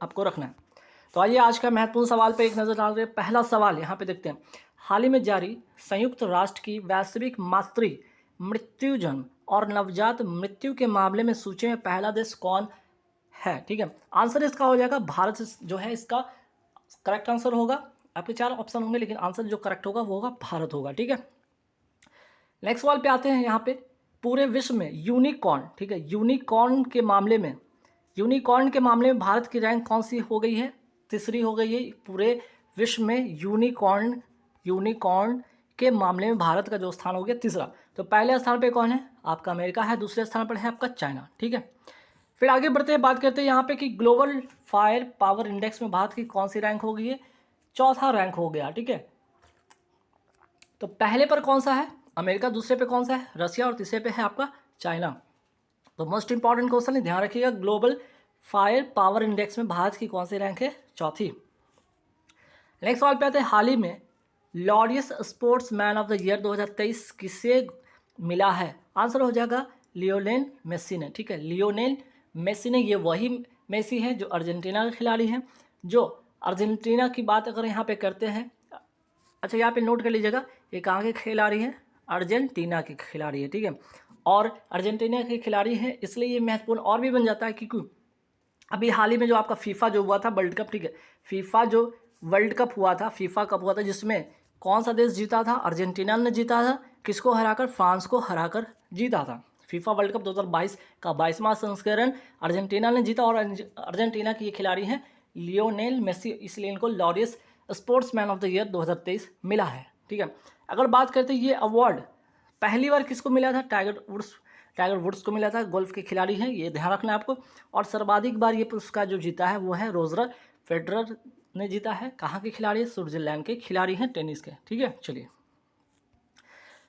आपको रखना है। तो आइए आज का महत्वपूर्ण सवाल पे एक नज़र डाल रहे हैं। पहला सवाल यहाँ पे देखते हैं, हाल ही में जारी संयुक्त राष्ट्र की वैश्विक मातृ मृत्यु जन्म और नवजात मृत्यु के मामले में सूची में पहला देश कौन है? ठीक है, आंसर इसका हो जाएगा भारत जो है, इसका करेक्ट आंसर होगा। आपके 4 ऑप्शन होंगे लेकिन आंसर जो करेक्ट होगा वो होगा भारत होगा। ठीक है, नेक्स्ट सवाल पे आते हैं। यहाँ पे पूरे विश्व में यूनिकॉर्न, ठीक है, यूनिकॉर्न के मामले में भारत की रैंक कौन सी हो गई है? तीसरी हो गई है। पूरे विश्व में यूनिकॉर्न के मामले में भारत का जो स्थान हो गया तीसरा। तो पहले स्थान पे कौन है? आपका अमेरिका है। दूसरे स्थान पर है आपका चाइना। ठीक है, फिर आगे बढ़ते हैं, बात करते हैं यहाँ पे कि ग्लोबल फायर पावर इंडेक्स में भारत की कौन सी रैंक हो गई है? चौथा रैंक हो गया। ठीक है, तो पहले पर कौन सा है? अमेरिका। दूसरे पे कौन सा है? रशिया। और तीसरे पे है आपका चाइना। तो मोस्ट इंपॉर्टेंट क्वेश्चन है, ध्यान रखिएगा, ग्लोबल फायर पावर इंडेक्स में भारत की कौन सी रैंक है? चौथी। नेक्स्ट सवाल पे आते हैं, हाल ही में Laureus sports man of the year 2023 किसे मिला है? आंसर हो जाएगा लियोनेल मेसी ने। ठीक है, लियोनेल मेसी ने। ये वही मेसी हैं जो अर्जेंटीना के खिलाड़ी हैं, जो अर्जेंटीना की बात अगर यहाँ पे करते हैं, अच्छा यहाँ पे नोट कर लीजिएगा, ये कहाँ के खिलाड़ी हैं? अर्जेंटीना के खिलाड़ी है। ठीक है, और अर्जेंटीना के खिलाड़ी हैं इसलिए ये महत्वपूर्ण और भी बन जाता है क्योंकि अभी हाल ही में जो आपका फीफा जो हुआ था वर्ल्ड कप, ठीक है, फीफा जो वर्ल्ड कप हुआ था, फीफा कप हुआ था, जिसमें कौन सा देश जीता था? अर्जेंटीना ने जीता था। किसको हराकर? फ्रांस को हराकर जीता था। फीफा वर्ल्ड कप 2022 का 22वां संस्करण अर्जेंटीना ने जीता और अर्जेंटीना के ये खिलाड़ी हैं लियोनेल मेसी, इसलिए इनको Laureus sports man of the year 2023 मिला है। ठीक है, अगर बात करते हैं ये अवार्ड पहली बार किसको मिला था? टाइगर वुड्स को मिला था, गोल्फ के खिलाड़ी हैं, ये ध्यान रखना है आपको। और सर्वाधिक बार ये पुरस्कार जो जीता है वो है रोजर फेडरर ने जीता है। कहाँ के खिलाड़ी है? स्विट्जरलैंड के खिलाड़ी हैं, टेनिस के। ठीक है, चलिए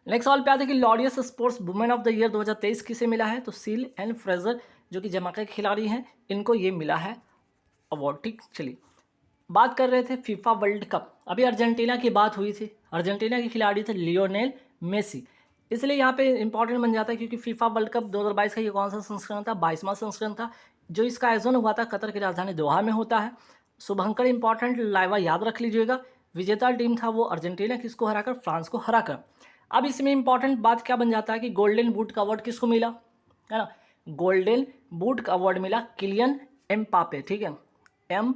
नेक्स्ट सवाल पे आते हैं कि Laureus sports women of the year 2023 किसे मिला है? तो सील एंड फ्रेजर जो कि जमाइका के खिलाड़ी हैं, इनको ये मिला है अवार्ड। ठीक, चलिए बात कर रहे थे फीफा वर्ल्ड कप, अभी अर्जेंटीना की बात हुई थी, अर्जेंटीना के खिलाड़ी थे लियोनेल मेसी, इसलिए यहाँ पे इंपॉर्टेंट बन जाता है क्योंकि फीफा वर्ल्ड कप 2022 का ये कौन सा संस्करण था? 22वां संस्करण था, जो इसका आयोजन हुआ था कतर की राजधानी दोहा में होता है। शुभंकर इंपॉर्टेंट लाइवा याद रख लीजिएगा। विजेता टीम था वो अर्जेंटीना, किसको हराकर? फ्रांस को हराकर। अब इसमें इंपॉर्टेंट बात क्या बन जाता है कि गोल्डन बूट का अवार्ड किसको मिला, है ना? गोल्डन बूट का अवार्ड मिला किलियन एम्बाप्पे। ठीक है, एम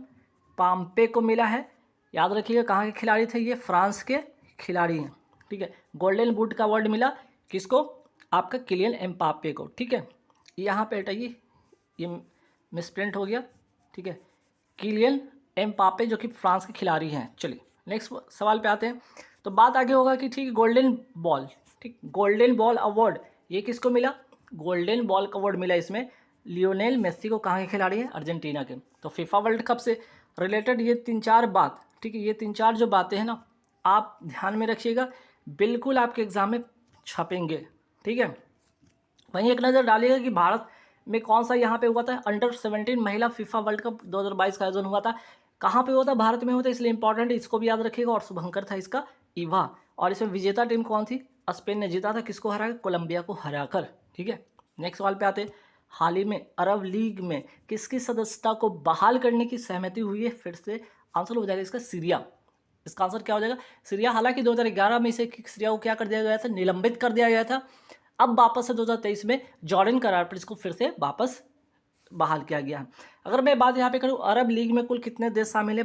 पाम्पे को मिला है। याद रखिएगा कहाँ के खिलाड़ी थे ये? फ्रांस के खिलाड़ी हैं। ठीक है, गोल्डन बूट का अवार्ड मिला किसको? आपका किलियन एम्बाप्पे को। ठीक है, यहाँ पे हटाइए, ये मिसप्रिंट हो गया। ठीक है, किलियन एम्बाप्पे जो कि फ्रांस के खिलाड़ी हैं। चलिए नेक्स्ट सवाल पे आते हैं। तो बात आगे होगा कि ठीक, गोल्डन बॉल, ठीक, गोल्डन बॉल अवार्ड ये किसको मिला? गोल्डन बॉल का अवार्ड मिला इसमें लियोनेल मेसी को। कहाँ के खिलाड़ी हैं? अर्जेंटीना के। तो फीफा वर्ल्ड कप से रिलेटेड ये 3-4 बात, ठीक है, ये 3-4 जो बातें हैं ना, आप ध्यान में रखिएगा, बिल्कुल आपके एग्जाम में छपेंगे। ठीक है, वहीं एक नज़र डालिएगा कि भारत में कौन सा यहाँ पे हुआ था अंडर 17 महिला फीफा वर्ल्ड कप 2022 का आयोजन हुआ था, कहाँ पे हुआ था? भारत में हुआ था, इसलिए इंपॉर्टेंट है, इसको भी याद रखिएगा। और शुभंकर था इसका ईवा, और इसमें विजेता टीम कौन थी? स्पेन ने जीता था, किसको हराकर? कोलंबिया को हराकर। ठीक है, नेक्स्ट सवाल पे आते हैं, हाल ही में अरब लीग में किसकी सदस्यता को बहाल करने की सहमति हुई है? फिर से आंसर हो जाएगा इसका सीरिया। इसका आंसर क्या हो जाएगा? सीरिया। हालांकि 2011 में इसे सीरिया को क्या कर दिया गया था? निलंबित कर दिया गया था। अब वापस से 2023 में जॉर्डन करार पर इसको फिर से वापस बहाल किया गया है। अगर मैं बात यहाँ पे करूँ, अरब लीग में कुल कितने देश शामिल है?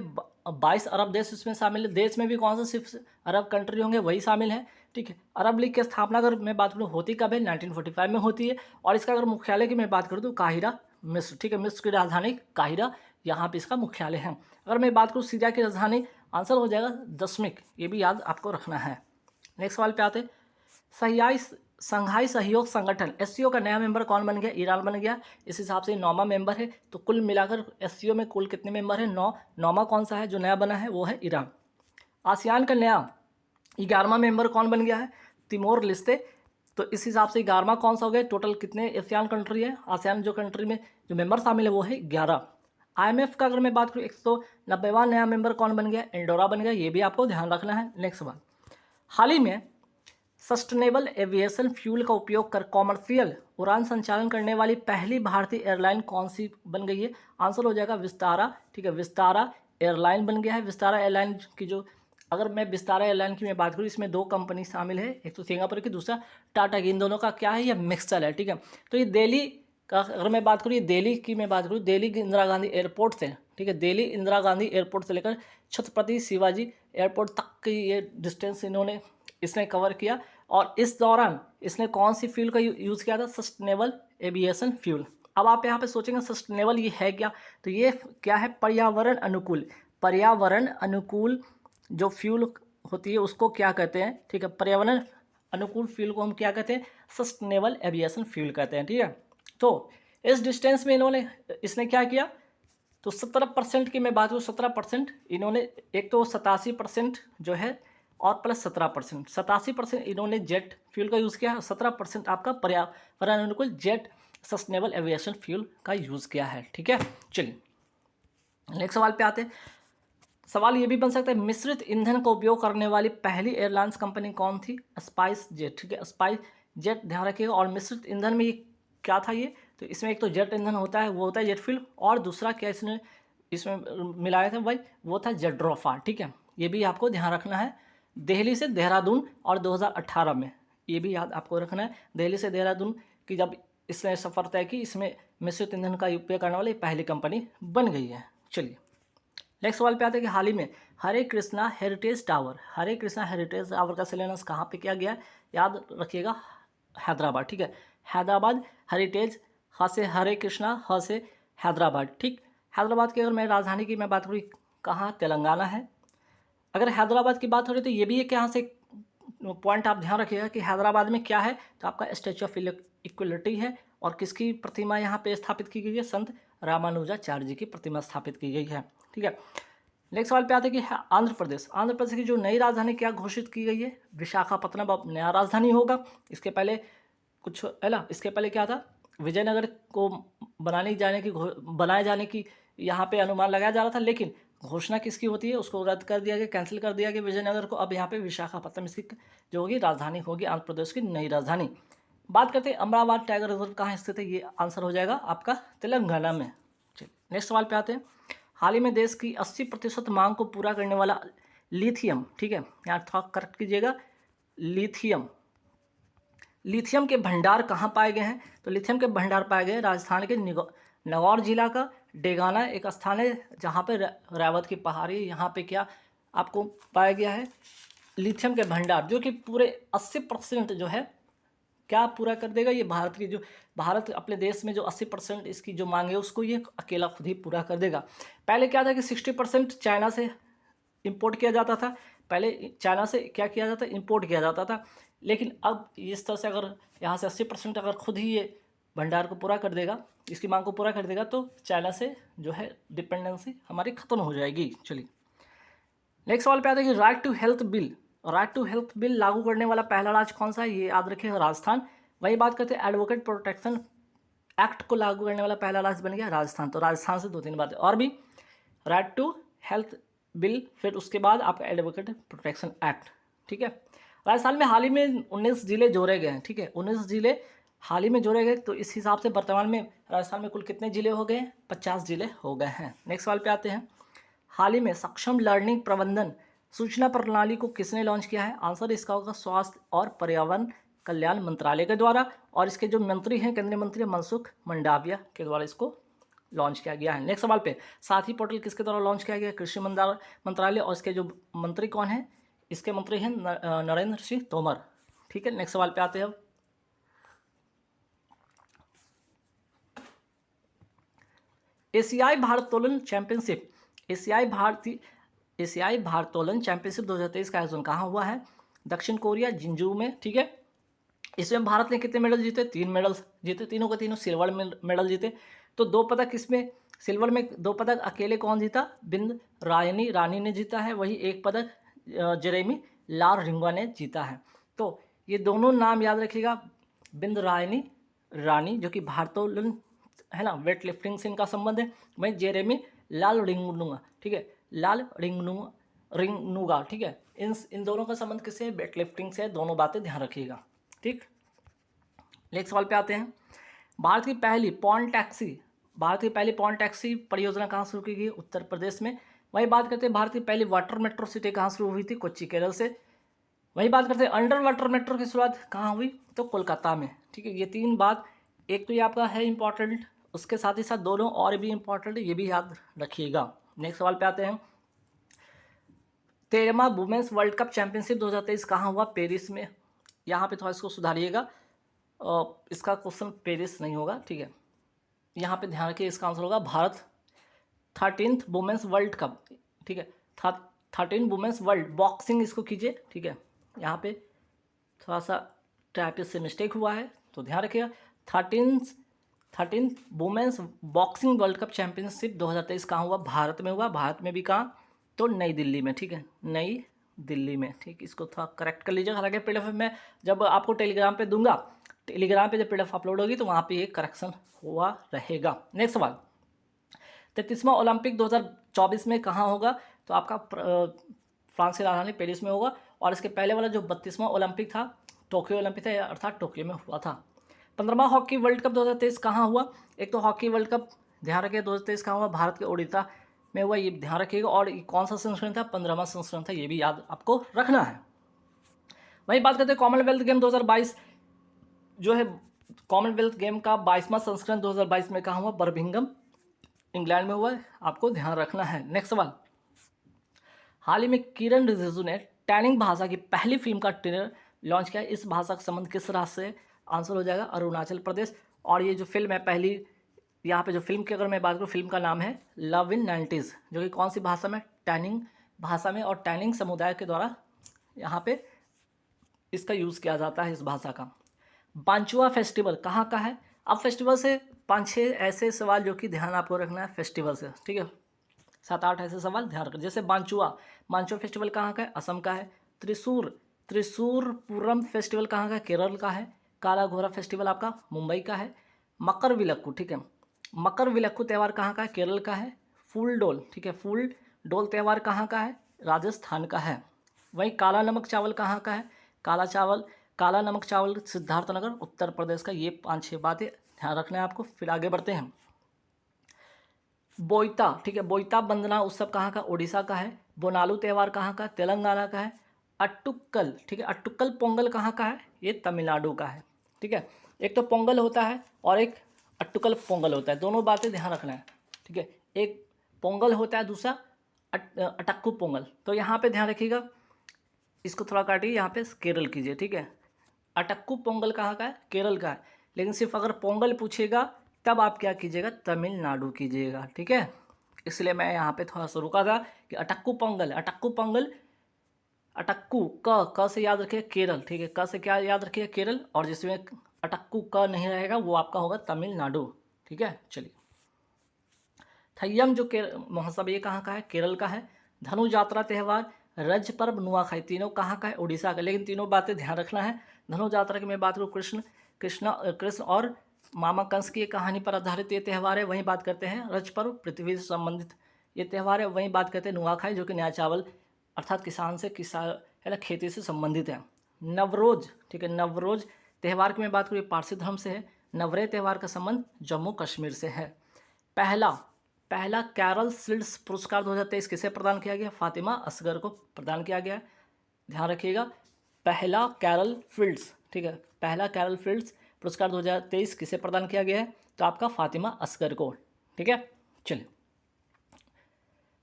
22 अरब देश इसमें शामिल है। देश में भी कौन सा सिर्फ अरब कंट्री होंगे वही शामिल है। ठीक है, अरब लीग की स्थापना अगर मैं बात करूँ होती कब है? 1945 में होती है। और इसका अगर मुख्यालय की मैं बात करूँ तो काहिरा, मिस्र। ठीक है, मिस्र की राजधानी काहिरा, यहाँ पे इसका मुख्यालय है। अगर मैं बात करूँ सीरिया की राजधानी, आंसर हो जाएगा दशमिक, ये भी याद आपको रखना है। नेक्स्ट सवाल पे आते हैं, संघाई सहयोग संगठन एससीओ का नया मेंबर कौन बन गया? ईरान बन गया। इस हिसाब से 9वां मेंबर है। तो कुल मिलाकर एससीओ में कुल कितने मेंबर हैं? 9। 9वां कौन सा है जो नया बना है? वो है ईरान। आसियान का नया 11वां मेंबर कौन बन गया है? तिमोर लिस्ते। तो इस हिसाब से 11वां कौन सा हो गया? टोटल कितने एशियान कंट्री है? आसियान जो कंट्री में जो मेंबर शामिल है वो है 11। IMF का अगर मैं बात करूँ 190वां नया मेंबर कौन बन गया? एंडोरा बन गया, ये भी आपको ध्यान रखना है। नेक्स्ट सवाल, हाल ही में सस्टेनेबल एविएशन फ्यूल का उपयोग कर कॉमर्शियल उड़ान संचालन करने वाली पहली भारतीय एयरलाइन कौन सी बन गई है? आंसर हो जाएगा विस्तारा। ठीक है, विस्तारा एयरलाइन बन गया है। विस्तारा एयरलाइन की जो, अगर मैं विस्तारा एयरलाइन की मैं बात करूँ, इसमें 2 कंपनी शामिल है, एक तो सिंगापुर की, दूसरा टाटा की। इन दोनों का क्या है, ये मिक्सचर है। ठीक है, तो ये दिल्ली का अगर मैं बात करूँ, ये दिल्ली की मैं बात करूँ, दिल्ली की इंदिरा गांधी एयरपोर्ट से, ठीक है, दिल्ली इंदिरा गांधी एयरपोर्ट से लेकर छत्रपति शिवाजी एयरपोर्ट तक की ये डिस्टेंस इसने कवर किया। और इस दौरान इसने कौन सी फ्यूल का यूज़ किया था? Sustainable aviation fuel. अब आप यहाँ पे सोचेंगे सस्टेनेबल ये है क्या, तो ये क्या है? पर्यावरण अनुकूल। पर्यावरण अनुकूल जो फ्यूल होती है उसको क्या कहते हैं? ठीक है, पर्यावरण अनुकूल फ्यूल को हम क्या कहते हैं? सस्टेनेबल एविएशन फ्यूल कहते हैं। ठीक है, तो इस डिस्टेंस में इसने क्या किया? तो 17% की मैं बात करूँ, 17% इन्होंने, एक तो 87% जो है और प्लस 17%, 87% इन्होंने जेट फ्यूल का यूज़ किया है, 17% आपका पर्यावरण अनुकूल जेट सस्टेनेबल एविएशन फ्यूल का यूज़ किया है। ठीक है, चलिए नेक्स्ट सवाल पे आते हैं। सवाल ये भी बन सकता है, मिश्रित ईंधन का उपयोग करने वाली पहली एयरलाइंस कंपनी कौन थी? Spice jet. ठीक है, स्पाइस जेट ध्यान रखिएगा। और मिश्रित ईंधन में ये क्या था ये? तो इसमें एक तो जेट ईंधन होता है, वो होता है जेट फ्यूल, और दूसरा क्या इसमें मिलाया था भाई, वो था जेट्रोफा। ठीक है, ये भी आपको ध्यान रखना है। दिल्ली से देहरादून और 2018 में, ये भी याद आपको रखना है, दिल्ली से देहरादून की जब इसने सफ़र तय की, इसमें मिश्रित ईंधन का उपयोग करने वाली पहली कंपनी बन गई है। चलिए नेक्स्ट सवाल पे आते हैं कि हाल ही में हरे कृष्णा हेरिटेज टावर, हरे कृष्णा हेरिटेज टावर का शिलान्यास कहाँ पे किया गया? याद रखिएगा, हैदराबाद। ठीक है, हैदराबाद हेरिटेज, हाँ से हरे कृष्णा, हाँ से हैदराबाद। ठीक, हैदराबाद की अगर मैं राजधानी की मैं बात करूँ, कहाँ? तेलंगाना है। अगर हैदराबाद की बात हो रही तो ये भी एक यहाँ से पॉइंट आप ध्यान रखिएगा कि हैदराबाद में क्या है, तो आपका स्टैचू ऑफ इक्वलिटी है। और किसकी प्रतिमा यहाँ पे स्थापित की गई है? संत रामानुजाचार्य जी की प्रतिमा स्थापित की गई है। ठीक है, नेक्स्ट सवाल पे आते हैं कि आंध्र प्रदेश, आंध्र प्रदेश की जो नई राजधानी क्या घोषित की गई है? विशाखापत्तनम अब नया राजधानी होगा। इसके पहले कुछ है ना, इसके पहले क्या था? विजयनगर को बनाए जाने की यहाँ पे अनुमान लगाया जा रहा था, लेकिन घोषणा किसकी होती है? उसको रद्द कर दिया गया, कैंसिल कर दिया गया विजयनगर को। अब यहाँ पे विशाखापत्तनम इसकी जो होगी राजधानी होगी, आंध्र प्रदेश की नई राजधानी। बात करते हैं अमरावती टाइगर रिजर्व कहाँ स्थित है? ये आंसर हो जाएगा आपका तेलंगाना में। चलिए नेक्स्ट सवाल पे आते हैं। हाल ही में देश की 80% मांग को पूरा करने वाला लिथियम, ठीक है, यहाँ थोड़ा करेक्ट कीजिएगा, लिथियम के भंडार कहाँ पाए गए हैं? तो लिथियम के भंडार पाए गए राजस्थान के नगौर जिला का डेगाना एक स्थान है, जहाँ पे रावत की पहाड़ी, यहाँ पे क्या आपको पाया गया है? लिथियम के भंडार, जो कि पूरे 80% जो है क्या पूरा कर देगा? ये भारत अपने देश में जो 80% इसकी जो मांग है उसको ये अकेला खुद ही पूरा कर देगा। पहले क्या था कि 60% चाइना से इंपोर्ट किया जाता था, पहले चाइना से क्या किया जाता? इंपोर्ट किया जाता था। लेकिन अब इस तरह से अगर यहाँ से 80% अगर खुद ही ये भंडार को पूरा कर देगा, इसकी मांग को पूरा कर देगा, तो चाइना से जो है डिपेंडेंसी हमारी ख़त्म हो जाएगी। चलिए नेक्स्ट सवाल पे आता है कि राइट टू हेल्थ बिल लागू करने वाला पहला राज्य कौन सा है? ये याद रखिएगा, राजस्थान। वही बात करते हैं एडवोकेट प्रोटेक्शन एक्ट को लागू करने वाला पहला राज्य बन गया राजस्थान। तो राजस्थान से 2-3 बातें और भी, राइट टू हेल्थ बिल, फिर उसके बाद आपका एडवोकेट प्रोटेक्शन एक्ट। ठीक है, राजस्थान में हाल ही में 19 जिले जोड़े गए हैं। ठीक है, 19 जिले हाल ही में जोड़े गए, तो इस हिसाब से वर्तमान में राजस्थान में कुल कितने जिले हो गए? 50 जिले हो गए हैं। नेक्स्ट सवाल पे आते हैं, हाल ही में सक्षम लर्निंग प्रबंधन सूचना प्रणाली को किसने लॉन्च किया है? आंसर इसका होगा स्वास्थ्य और पर्यावरण कल्याण मंत्रालय के द्वारा, और इसके जो मंत्री हैं, केंद्रीय मंत्री मनसुख मंडाविया के द्वारा इसको लॉन्च किया गया है। नेक्स्ट सवाल पे, साथी पोर्टल किसके द्वारा लॉन्च किया गया? कृषि मंत्रालय, और इसके जो मंत्री कौन है? इसके मंत्री हैं नरेंद्र सिंह तोमर। ठीक है, नेक्स्ट सवाल पे आते हैं। एशियाई भारोत्तोलन चैंपियनशिप, एशियाई भारोत्तोलन चैंपियनशिप 2023 का आयोजन कहाँ हुआ है? दक्षिण कोरिया जिंजू में। ठीक है, इसमें भारत ने कितने मेडल जीते? 3 मेडल जीते, तीनों के तीनों सिल्वर मेडल जीते। तो 2 पदक इसमें, सिल्वर में 2 पदक अकेले कौन जीता? बिंद रानी ने जीता है। वही 1 पदक जेरेमी लालरिंगा ने जीता है। तो ये दोनों नाम याद रखिएगा, बिंद रानी जो कि भारोत्तोलन है ना, वेट लिफ्टिंग से इनका संबंध है। वहीं जेरेमी लालरिंगनुगा, ठीक है, लालरिंगनुगा, ठीक है, इन दोनों का संबंध किससे है? वेट लिफ्टिंग से। दोनों बातें ध्यान रखिएगा। ठीक, नेक्स्ट सवाल पे आते हैं। भारत की पहली पॉन्ड टैक्सी परियोजना कहाँ शुरू की गई? उत्तर प्रदेश में। वही बात करते हैं भारत की पहली वाटर मेट्रो सिटी कहाँ शुरू हुई थी? कोच्चि, केरल से। वही बात करते हैं अंडर वाटर मेट्रो की शुरुआत कहाँ हुई? तो कोलकाता में। ठीक है, ये 3 बात, एक तो ये आपका है इंपॉर्टेंट, उसके साथ ही साथ दोनों और भी इंपॉर्टेंट, ये भी याद रखिएगा। नेक्स्ट सवाल पे आते हैं। 13वां वुमेन्स वर्ल्ड कप चैंपियनशिप 2023 कहाँ हुआ? पेरिस में। यहाँ पे थोड़ा इसको सुधारिएगा, इसका क्वेश्चन पेरिस नहीं होगा। ठीक है, यहाँ पे ध्यान रखिए, इसका आंसर होगा Bharat. 13th women's world cup. ठीक है, 13 वुमेन्स वर्ल्ड बॉक्सिंग, इसको कीजिए। ठीक है, यहाँ पे थोड़ा सा टाइपिस से मिस्टेक हुआ है, तो ध्यान रखिएगा। 13 women's boxing world cup championship 2023 कहाँ हुआ? भारत में हुआ। भारत में भी कहाँ? तो नई दिल्ली में। ठीक है, नई दिल्ली में। ठीक, इसको थोड़ा करेक्ट कर लीजिएगा। हालांकि पीडीएफ में जब आपको टेलीग्राम पे दूंगा, टेलीग्राम पे जब पीडीएफ अपलोड होगी तो वहाँ पे ये करेक्शन हुआ रहेगा। नेक्स्ट सवाल, 33वां ओलंपिक 2024 में कहाँ होगा? तो आपका फ्रांस की राजधानी पेरिस में होगा। और इसके पहले वाला जो 32वां ओलंपिक था, टोक्यो ओलंपिक था, अर्थात टोक्यो में हुआ था। 15वां हॉकी वर्ल्ड कप 2023 कहाँ हुआ? एक तो हॉकी वर्ल्ड कप ध्यान रखिए 2023 कहाँ हुआ? भारत के ओडिशा में हुआ, ये ध्यान रखिएगा। और कौन सा संस्करण था? 15वां संस्करण था, ये भी याद आपको रखना है। वही बात करते हैं कॉमनवेल्थ गेम 2022 जो है, कॉमनवेल्थ गेम का 22वां संस्करण 2022 में कहाँ हुआ? बर्मिंघम, इंग्लैंड में हुआ है, आपको ध्यान रखना है। नेक्स्ट सवाल, हाल ही में किरण रिजिजू ने टैनिंग भाषा की पहली फिल्म का ट्रेलर लॉन्च किया। इस भाषा का संबंध किस राज्य से? आंसर हो जाएगा अरुणाचल प्रदेश। और ये जो फिल्म है पहली, यहाँ पे जो फिल्म की अगर मैं बात करूँ, फिल्म का नाम है लव इन 90s, जो कि कौन सी भाषा में? टैनिंग भाषा में। और टैनिंग समुदाय के द्वारा यहाँ पे इसका यूज़ किया जाता है, इस भाषा का। बांचुआ फेस्टिवल कहाँ का है? अब फेस्टिवल से 5-6 ऐसे सवाल जो कि ध्यान आपको रखना है फेस्टिवल से। ठीक है, 7-8 ऐसे सवाल ध्यान रखना। जैसे बांचुआ फेस्टिवल कहाँ का है? असम का है। त्रिशूरपुरम फेस्टिवल कहाँ का है? केरल का है। काला घोड़ा फेस्टिवल आपका मुंबई का है। मकर विलक्कू, ठीक है, मकर विलक्कू त्यौहार कहाँ का है? केरल का है। फूल डोल, ठीक है, फूल डोल त्यौहार कहाँ का है? राजस्थान का है। वहीं काला नमक चावल कहाँ का है? काला नमक चावल सिद्धार्थनगर, उत्तर प्रदेश का। ये 5-6 बातें ध्यान रखना है आपको। फिर आगे बढ़ते हैं। बोईता, ठीक है, बोईता वंदना उत्सव कहाँ का? ओडिशा का है। बोनालू त्यौहार कहाँ का? तेलंगाना का है। अट्टुक्कल, ठीक है, अट्टुक्कल पोंगल कहाँ का है? ये तमिलनाडु का है। ठीक है, एक तो पोंगल होता है और एक अट्टुक्कल पोंगल होता है, दोनों बातें ध्यान रखना है। ठीक है, एक पोंगल होता है, दूसरा अटक्कू पोंगल। तो यहाँ पे ध्यान रखिएगा, इसको थोड़ा काटिए, यहाँ पे केरल कीजिए। ठीक है, अटक्कू पोंगल कहाँ का है? केरल का है। लेकिन सिर्फ अगर पोंगल पूछेगा तब आप क्या कीजिएगा? तमिलनाडु कीजिएगा। ठीक है, इसलिए मैं यहाँ पे थोड़ा सा रुका था कि अटक्कू पोंगल, अटक्कू क से याद रखिए केरल। ठीक है, क से क्या याद रखिए? केरल। और जिसमें अटक्कू क नहीं रहेगा वो आपका होगा तमिलनाडु। ठीक है, चलिए। थय्यम जो महोत्सव, ये कहाँ का है? केरल का है। धनु यात्रा त्यौहार, रज पर्व, नुआखाई, तीनों कहाँ का है? उड़ीसा का। लेकिन तीनों बातें ध्यान रखना है। धनु यात्रा की मैं बात करूँ, कृष्ण और मामा कंस की कहानी पर आधारित ये त्यौहार है। वहीं बात करते हैं रज पर्व, पृथ्वी से संबंधित ये त्यौहार है। वहीं बात करते हैं नुआखाई, जो कि नया चावल अर्थात किसान है ना, खेती से संबंधित है। नवरोज, ठीक है, नवरोज त्यौहार की मैं बात करूँ, पारसी धर्म से है। नवरे त्यौहार का संबंध जम्मू कश्मीर से है। पहला कैरल शील्ड्स पुरस्कार 2023 किसे प्रदान किया गया? फातिमा असगर को प्रदान किया गया। ध्यान रखिएगा, पहला कैरल फील्ड्स, ठीक है, पहला कैरल फील्ड्स पुरस्कार 2023 किसे प्रदान किया गया है? तो आपका फातिमा असगर को। ठीक है, चलिए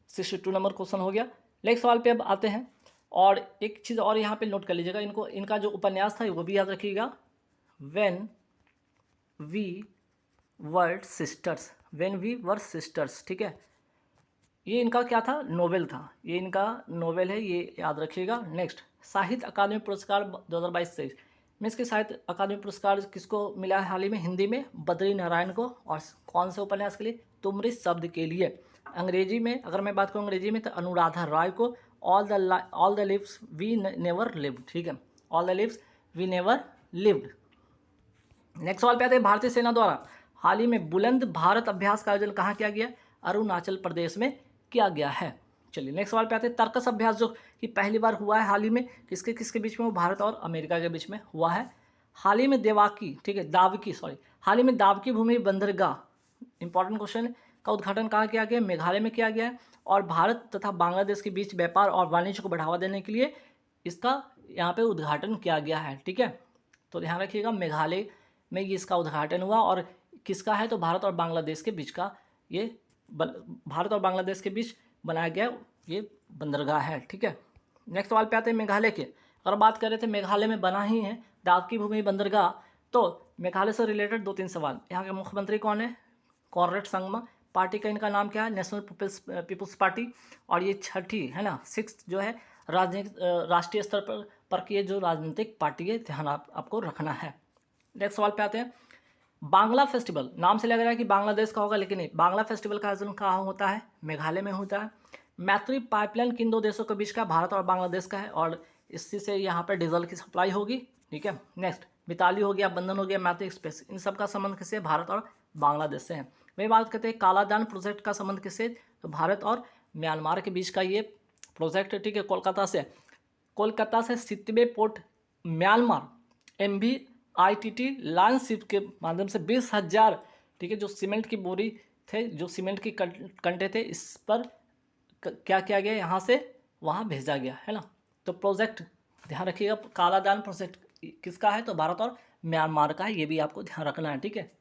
62 नंबर क्वेश्चन हो गया। नेक्स्ट सवाल पे अब आते हैं। और एक चीज़ और यहाँ पे नोट कर लीजिएगा, इनका जो उपन्यास था वो भी याद रखिएगा। व्हेन वी वर सिस्टर्स, ठीक है, ये इनका क्या था? नोवेल था। ये इनका नोवेल है, ये याद रखिएगा। नेक्स्ट, साहित्य अकादमी पुरस्कार 2022-23 में इसके साहित्य अकादमी पुरस्कार किसको मिला है हाल ही में? हिंदी में बद्री नारायण को। और कौन से उपन्यास के लिए? तुमरी शब्द के लिए। अंग्रेजी में अगर मैं बात करूँ अंग्रेजी में, तो अनुराधा राय को all the lives we never lived, ठीक है, all the lives we never lived. Next सवाल पे आते हैं। भारतीय सेना द्वारा हाल ही में बुलंद भारत अभ्यास का आयोजन कहाँ किया गया? अरुणाचल प्रदेश में किया गया है। चलिए नेक्स्ट सवाल पे आते हैं। तर्कस अभ्यास जो कि पहली बार हुआ है हाल ही में, किसके किसके बीच में, वो भारत और अमेरिका के बीच में हुआ है। हाल ही में देवाकी, ठीक है, दावकी, सॉरी, हाल ही में दावकी भूमि बंदरगाह, इंपॉर्टेंट क्वेश्चन, का उद्घाटन कहाँ किया गया, मेघालय में किया गया है। और भारत तथा बांग्लादेश के बीच व्यापार और वाणिज्य को बढ़ावा देने के लिए इसका यहाँ पे उद्घाटन किया गया है, ठीक है। तो ध्यान रखिएगा, मेघालय में ये इसका उद्घाटन हुआ, और किसका है, तो भारत और बांग्लादेश के बीच का ये भारत और बांग्लादेश के बीच बनाया गया ये बंदरगाह है, ठीक है। नेक्स्ट सवाल पे आते हैं मेघालय के। अगर बात कर रहे थे मेघालय में बना ही है दावकी भूमि बंदरगाह, तो मेघालय से रिलेटेड 2-3 सवाल। यहाँ के मुख्यमंत्री कौन है, कॉनरेड संगमा। पार्टी का इनका नाम क्या है, नेशनल पीपुल्स पार्टी। और ये छठी है ना, 6th जो है राजनीतिक राष्ट्रीय स्तर पर की ये जो राजनीतिक पार्टी है, ध्यान आपको रखना है। नेक्स्ट सवाल पे आते हैं। बांग्ला फेस्टिवल, नाम से लग रहा है कि बांग्लादेश का होगा, लेकिन नहीं, बांग्ला फेस्टिवल का आयोजन कहाँ होता है, मेघालय में होता है। मैत्री पाइपलाइन किन दो देशों के बीच का, भारत और बांग्लादेश का है, और इसी से यहाँ पर डीजल की सप्लाई होगी, ठीक है। नेक्स्ट, मिताली हो गया, बंधन हो गया, मैत्री एक्सप्रेस, इन सब का संबंध किससे, भारत और बांग्लादेश से है। वही बात करते हैं कालादान प्रोजेक्ट का संबंध किससे, तो भारत और म्यांमार के बीच का ये प्रोजेक्ट है, ठीक है। कोलकाता से Sittwe port Myanmar MVITT line ship के माध्यम से 20,000, ठीक है, जो सीमेंट की बोरी थे, जो सीमेंट की कंटे थे, इस पर क्या किया गया, यहाँ से वहाँ भेजा गया है ना। तो प्रोजेक्ट ध्यान रखिएगा, कालादान प्रोजेक्ट किसका है, तो भारत और म्यांमार का है, ये भी आपको ध्यान रखना है, ठीक है।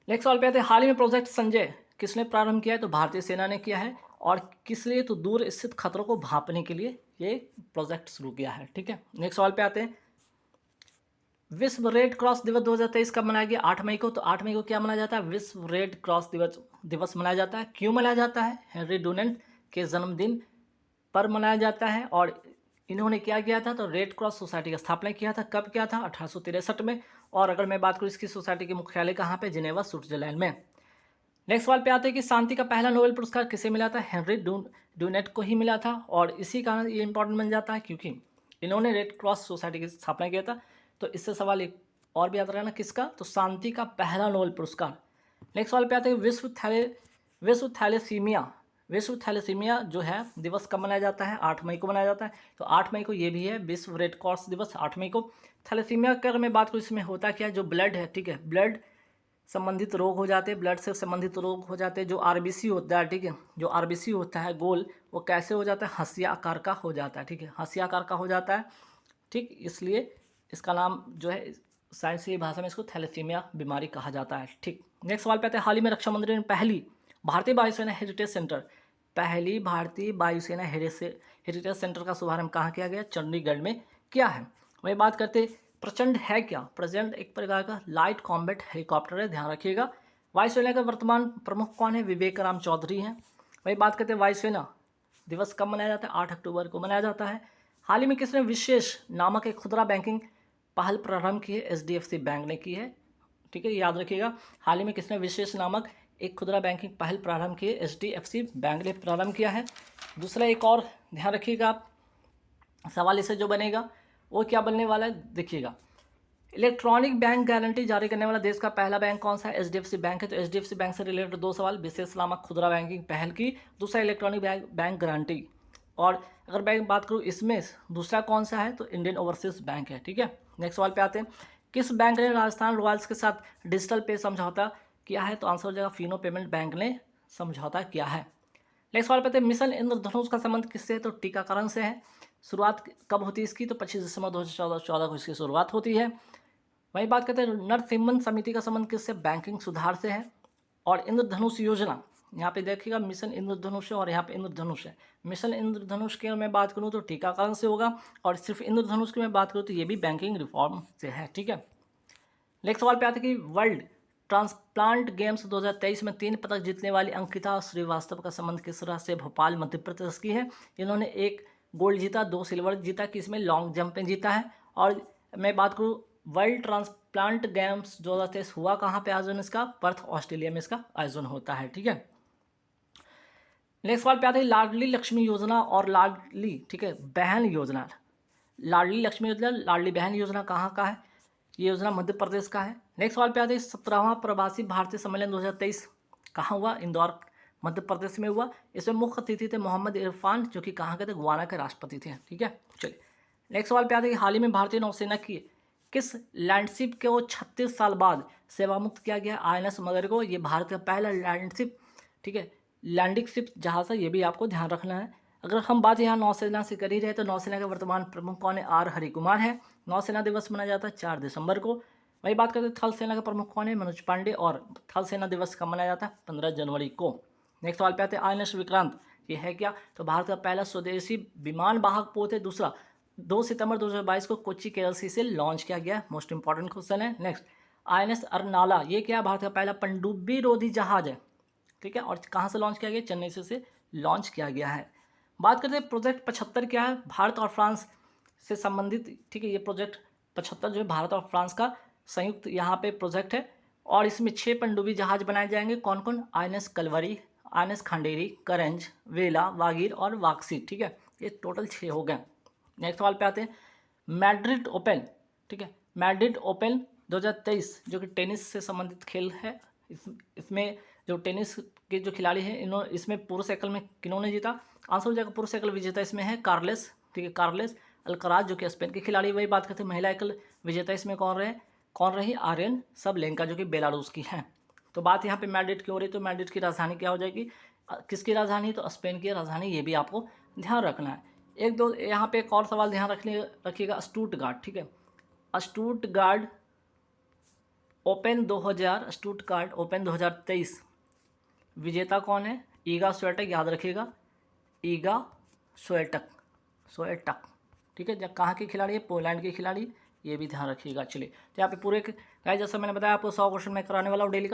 नेक्स्ट सवाल पे आते हैं। हाल ही में प्रोजेक्ट संजय किसने प्रारंभ किया है, तो भारतीय सेना ने किया है। और किस लिए, तो दूर स्थित खतरों को भांपने के लिए ये प्रोजेक्ट शुरू किया है, ठीक है। नेक्स्ट सवाल पे आते हैं। विश्व रेड क्रॉस दिवस 2023 कब मनाया गया, 8 मई को। तो 8 मई को क्या मनाया जाता है, विश्व रेड क्रॉस दिवस मनाया जाता है। क्यों मनाया जाता है, हेनरी डुनेंट के जन्मदिन पर मनाया जाता है। और इन्होंने क्या किया था, तो रेड क्रॉस सोसाइटी का स्थापना किया था, कब किया था, 1863 में। और अगर मैं बात करूँ इसकी सोसाइटी के मुख्यालय कहाँ पे, जिनेवा, स्विट्जरलैंड में। नेक्स्ट सवाल पे आते हैं कि शांति का पहला नोबेल पुरस्कार किसे मिला था, हेनरी डुनेट को ही मिला था। और इसी कारण ये इंपॉर्टेंट बन जाता है क्योंकि इन्होंने रेड क्रॉस सोसाइटी की स्थापना किया था। तो इससे सवाल एक और भी याद रखना, किसका, तो शांति का पहला नोबेल पुरस्कार। नेक्स्ट सवाल पे आते हैं। विश्व थैलेसीमिया जो है दिवस कब मनाया जाता है, 8 मई को मनाया जाता है। तो 8 मई को ये भी है विश्व रेड क्रॉस दिवस, 8 मई को। थैलेसीमिया की अगर मैं बात करूँ, इसमें होता क्या है, जो ब्लड है, ठीक है, ब्लड संबंधित रोग हो जाते हैं, ब्लड से संबंधित रोग हो जाते हैं। जो RBC होता है, ठीक है, जो RBC होता है गोल, वो कैसे हो जाता है, हंसिया आकार का हो जाता है, ठीक है, हंसिया आकार का हो जाता है, ठीक। इसलिए इसका नाम जो है साइंसी भाषा में इसको थैलेसीमिया बीमारी कहा जाता है, ठीक। नेक्स्ट सवाल पे आते हैं। हाल ही में रक्षा मंत्री ने पहली भारतीय वायुसेना हेरिटेज सेंटर का शुभारंभ कहाँ किया गया, चंडीगढ़ में किया है। वही बात करते, प्रचंड है क्या, प्रचंड एक प्रकार का लाइट कॉम्बैट हेलीकॉप्टर है, ध्यान रखिएगा। वायुसेना का वर्तमान प्रमुख कौन है, विवेक राम चौधरी हैं। वही बात करते हैं वायुसेना दिवस कब मनाया जाता है, 8 अक्टूबर को मनाया जाता है। हाल ही में किसने विशेष नामक एक खुदरा बैंकिंग पहल प्रारंभ की है, HDFC बैंक ने की है, ठीक है, याद रखिएगा। हाल ही में किसने विशेष नामक एक खुदरा बैंकिंग पहल प्रारंभ की है, HDFC बैंक ने प्रारंभ किया है। दूसरा एक और ध्यान रखिएगा आप, सवाल इससे जो बनेगा वो क्या बनने वाला है, देखिएगा। इलेक्ट्रॉनिक बैंक गारंटी जारी करने वाला देश का पहला बैंक कौन सा है, HDFC बैंक है। तो HDFC बैंक से रिलेटेड 2 सवाल, विशेष नामक खुदरा बैंकिंग पहल की, दूसरा इलेक्ट्रॉनिक बैंक गारंटी। और अगर बैंक बात करूँ इसमें दूसरा कौन सा है, तो इंडियन ओवरसीज बैंक है, ठीक है। नेक्स्ट सवाल पे आते हैं। किस बैंक ने राजस्थान रॉयल्स के साथ डिजिटल पे समझौता किया है, तो आंसर हो जाएगा फिनो पेमेंट बैंक ने समझौता किया है। नेक्स्ट सवाल पे आते हैं। मिशन इंद्रधनुष का संबंध किससे है, तो टीकाकरण से है। शुरुआत कब होती है इसकी, तो 25 दिसंबर 2014 को इसकी शुरुआत होती है। वही बात करते हैं। नरसिम्हन समिति का संबंध किससे, बैंकिंग सुधार से है। और इंद्रधनुष योजना, यहाँ पे देखिएगा मिशन इंद्रधनुष है और यहाँ पे इंद्रधनुष है। मिशन इंद्रधनुष की मैं बात करूँ तो टीकाकरण से होगा, और सिर्फ इंद्रधनुष की मैं बात करूँ तो ये भी बैंकिंग रिफॉर्म से है, ठीक है। नेक्स्ट सवाल पे आते हैं कि वर्ल्ड ट्रांसप्लांट गेम्स 2023 में 3 पदक जीतने वाली अंकिता श्रीवास्तव का संबंध किस राज्य से, भोपाल मध्य प्रदेश की है। इन्होंने 1 गोल्ड जीता, 2 सिल्वर जीता, किसमें, लॉन्ग जंप में जीता है। और मैं बात करूँ वर्ल्ड ट्रांसप्लांट गेम्स 2023 हुआ कहाँ पे आयोजन इसका, पर्थ ऑस्ट्रेलिया में इसका आयोजन होता है, ठीक है। नेक्स्ट सवाल पे आते हैं। लाडली लक्ष्मी योजना और लाडली, ठीक है, बहन योजना। लाडली लक्ष्मी योजना, लाडली बहन योजना कहाँ का है, ये योजना मध्य प्रदेश का है। नेक्स्ट सवाल पे आते हैं। 17वां प्रवासी भारतीय सम्मेलन 2023 कहाँ हुआ, इंदौर मध्य प्रदेश में हुआ। इसमें मुख्य अतिथि थे मोहम्मद इरफान, जो कि कहाँ के थे, गुयाना के राष्ट्रपति थे। ठीक है, चलिए नेक्स्ट सवाल पे आते हैं कि हाल ही में भारतीय नौसेना की किस लैंडशिप को 36 साल बाद सेवा मुक्त किया गया? INS मगध को। ये भारत का पहला लैंडशिप, ठीक है, लैंडिंग शिप जहाज है, ये भी आपको ध्यान रखना है। अगर हम बात यहाँ नौसेना से कर ही रहे तो नौसेना के वर्तमान प्रमुख कौन है? R हरिकुमार है। नौसेना दिवस मनाया जाता है 4 दिसंबर को। वही बात करते हैं थल सेना के प्रमुख कौन है? मनोज पांडे। और थल सेना दिवस कब मनाया जाता है? 15 जनवरी को। नेक्स्ट सवाल पे आते हैं INS विक्रांत, ये है क्या? तो भारत का पहला स्वदेशी विमान वाहक पोत है। दूसरा 2 सितंबर 2022 को कोच्चि केरल से लॉन्च किया गया। मोस्ट इंपॉर्टेंट क्वेश्चन है। नेक्स्ट INS अरनाला, ये क्या है? भारत का पहला पनडुब्बी रोधी जहाज है। ठीक है, और कहाँ से लॉन्च किया गया? चेन्नई से लॉन्च किया गया है। बात करते हैं प्रोजेक्ट 75 क्या है? भारत और फ्रांस से संबंधित, ठीक है, ये प्रोजेक्ट 75 जो है भारत और फ्रांस का संयुक्त यहाँ पे प्रोजेक्ट है। और इसमें 6 पनडुब्बी जहाज बनाए जाएंगे। कौन कौन? INS कलवरी, INS खांडेरी, करंज, वेला, वागीर और वाक्सी। ठीक है, ये टोटल 6 हो गए। नेक्स्ट सवाल पे आते हैं मैड्रिड ओपन, ठीक है, मैड्रिड ओपन 2023 जो कि टेनिस से संबंधित खेल है। इसमें जो टेनिस के जो खिलाड़ी हैं, इन्होंने इसमें पुरुष एकल में किन्होंने जीता? आंसर हो जाएगा पुरुष एकल विजेता इसमें है कार्लेस, ठीक है, कार्लेस अल्कराज जो कि स्पेन के खिलाड़ी। वही बात करते हैं महिला एकल विजेता इसमें कौन रही? आर्यन सबलेंका जो कि बेलारूस की हैं। तो बात यहाँ पे मैड्रिड की हो रही, तो मैड्रिड की राजधानी क्या हो जाएगी? किसकी राजधानी? तो स्पेन की राजधानी, ये भी आपको ध्यान रखना है। एक दो यहाँ पे एक और सवाल ध्यान रखिएगा, स्टुटगार्ट, ठीक है, स्टुटगार्ट ओपन 2023 विजेता कौन है? ईगा स्वेटक, याद रखिएगा, ईगा स्वेटक, ठीक है, जब कहाँ के खिलाड़ी है? पोलैंड के खिलाड़ी, ये भी ध्यान रखिएगा। चलिए, तो यहाँ पे पूरे गाइस जैसा मैंने बताया आपको 100 क्वेश्चन मैं कराने वाला हूँ डेली का।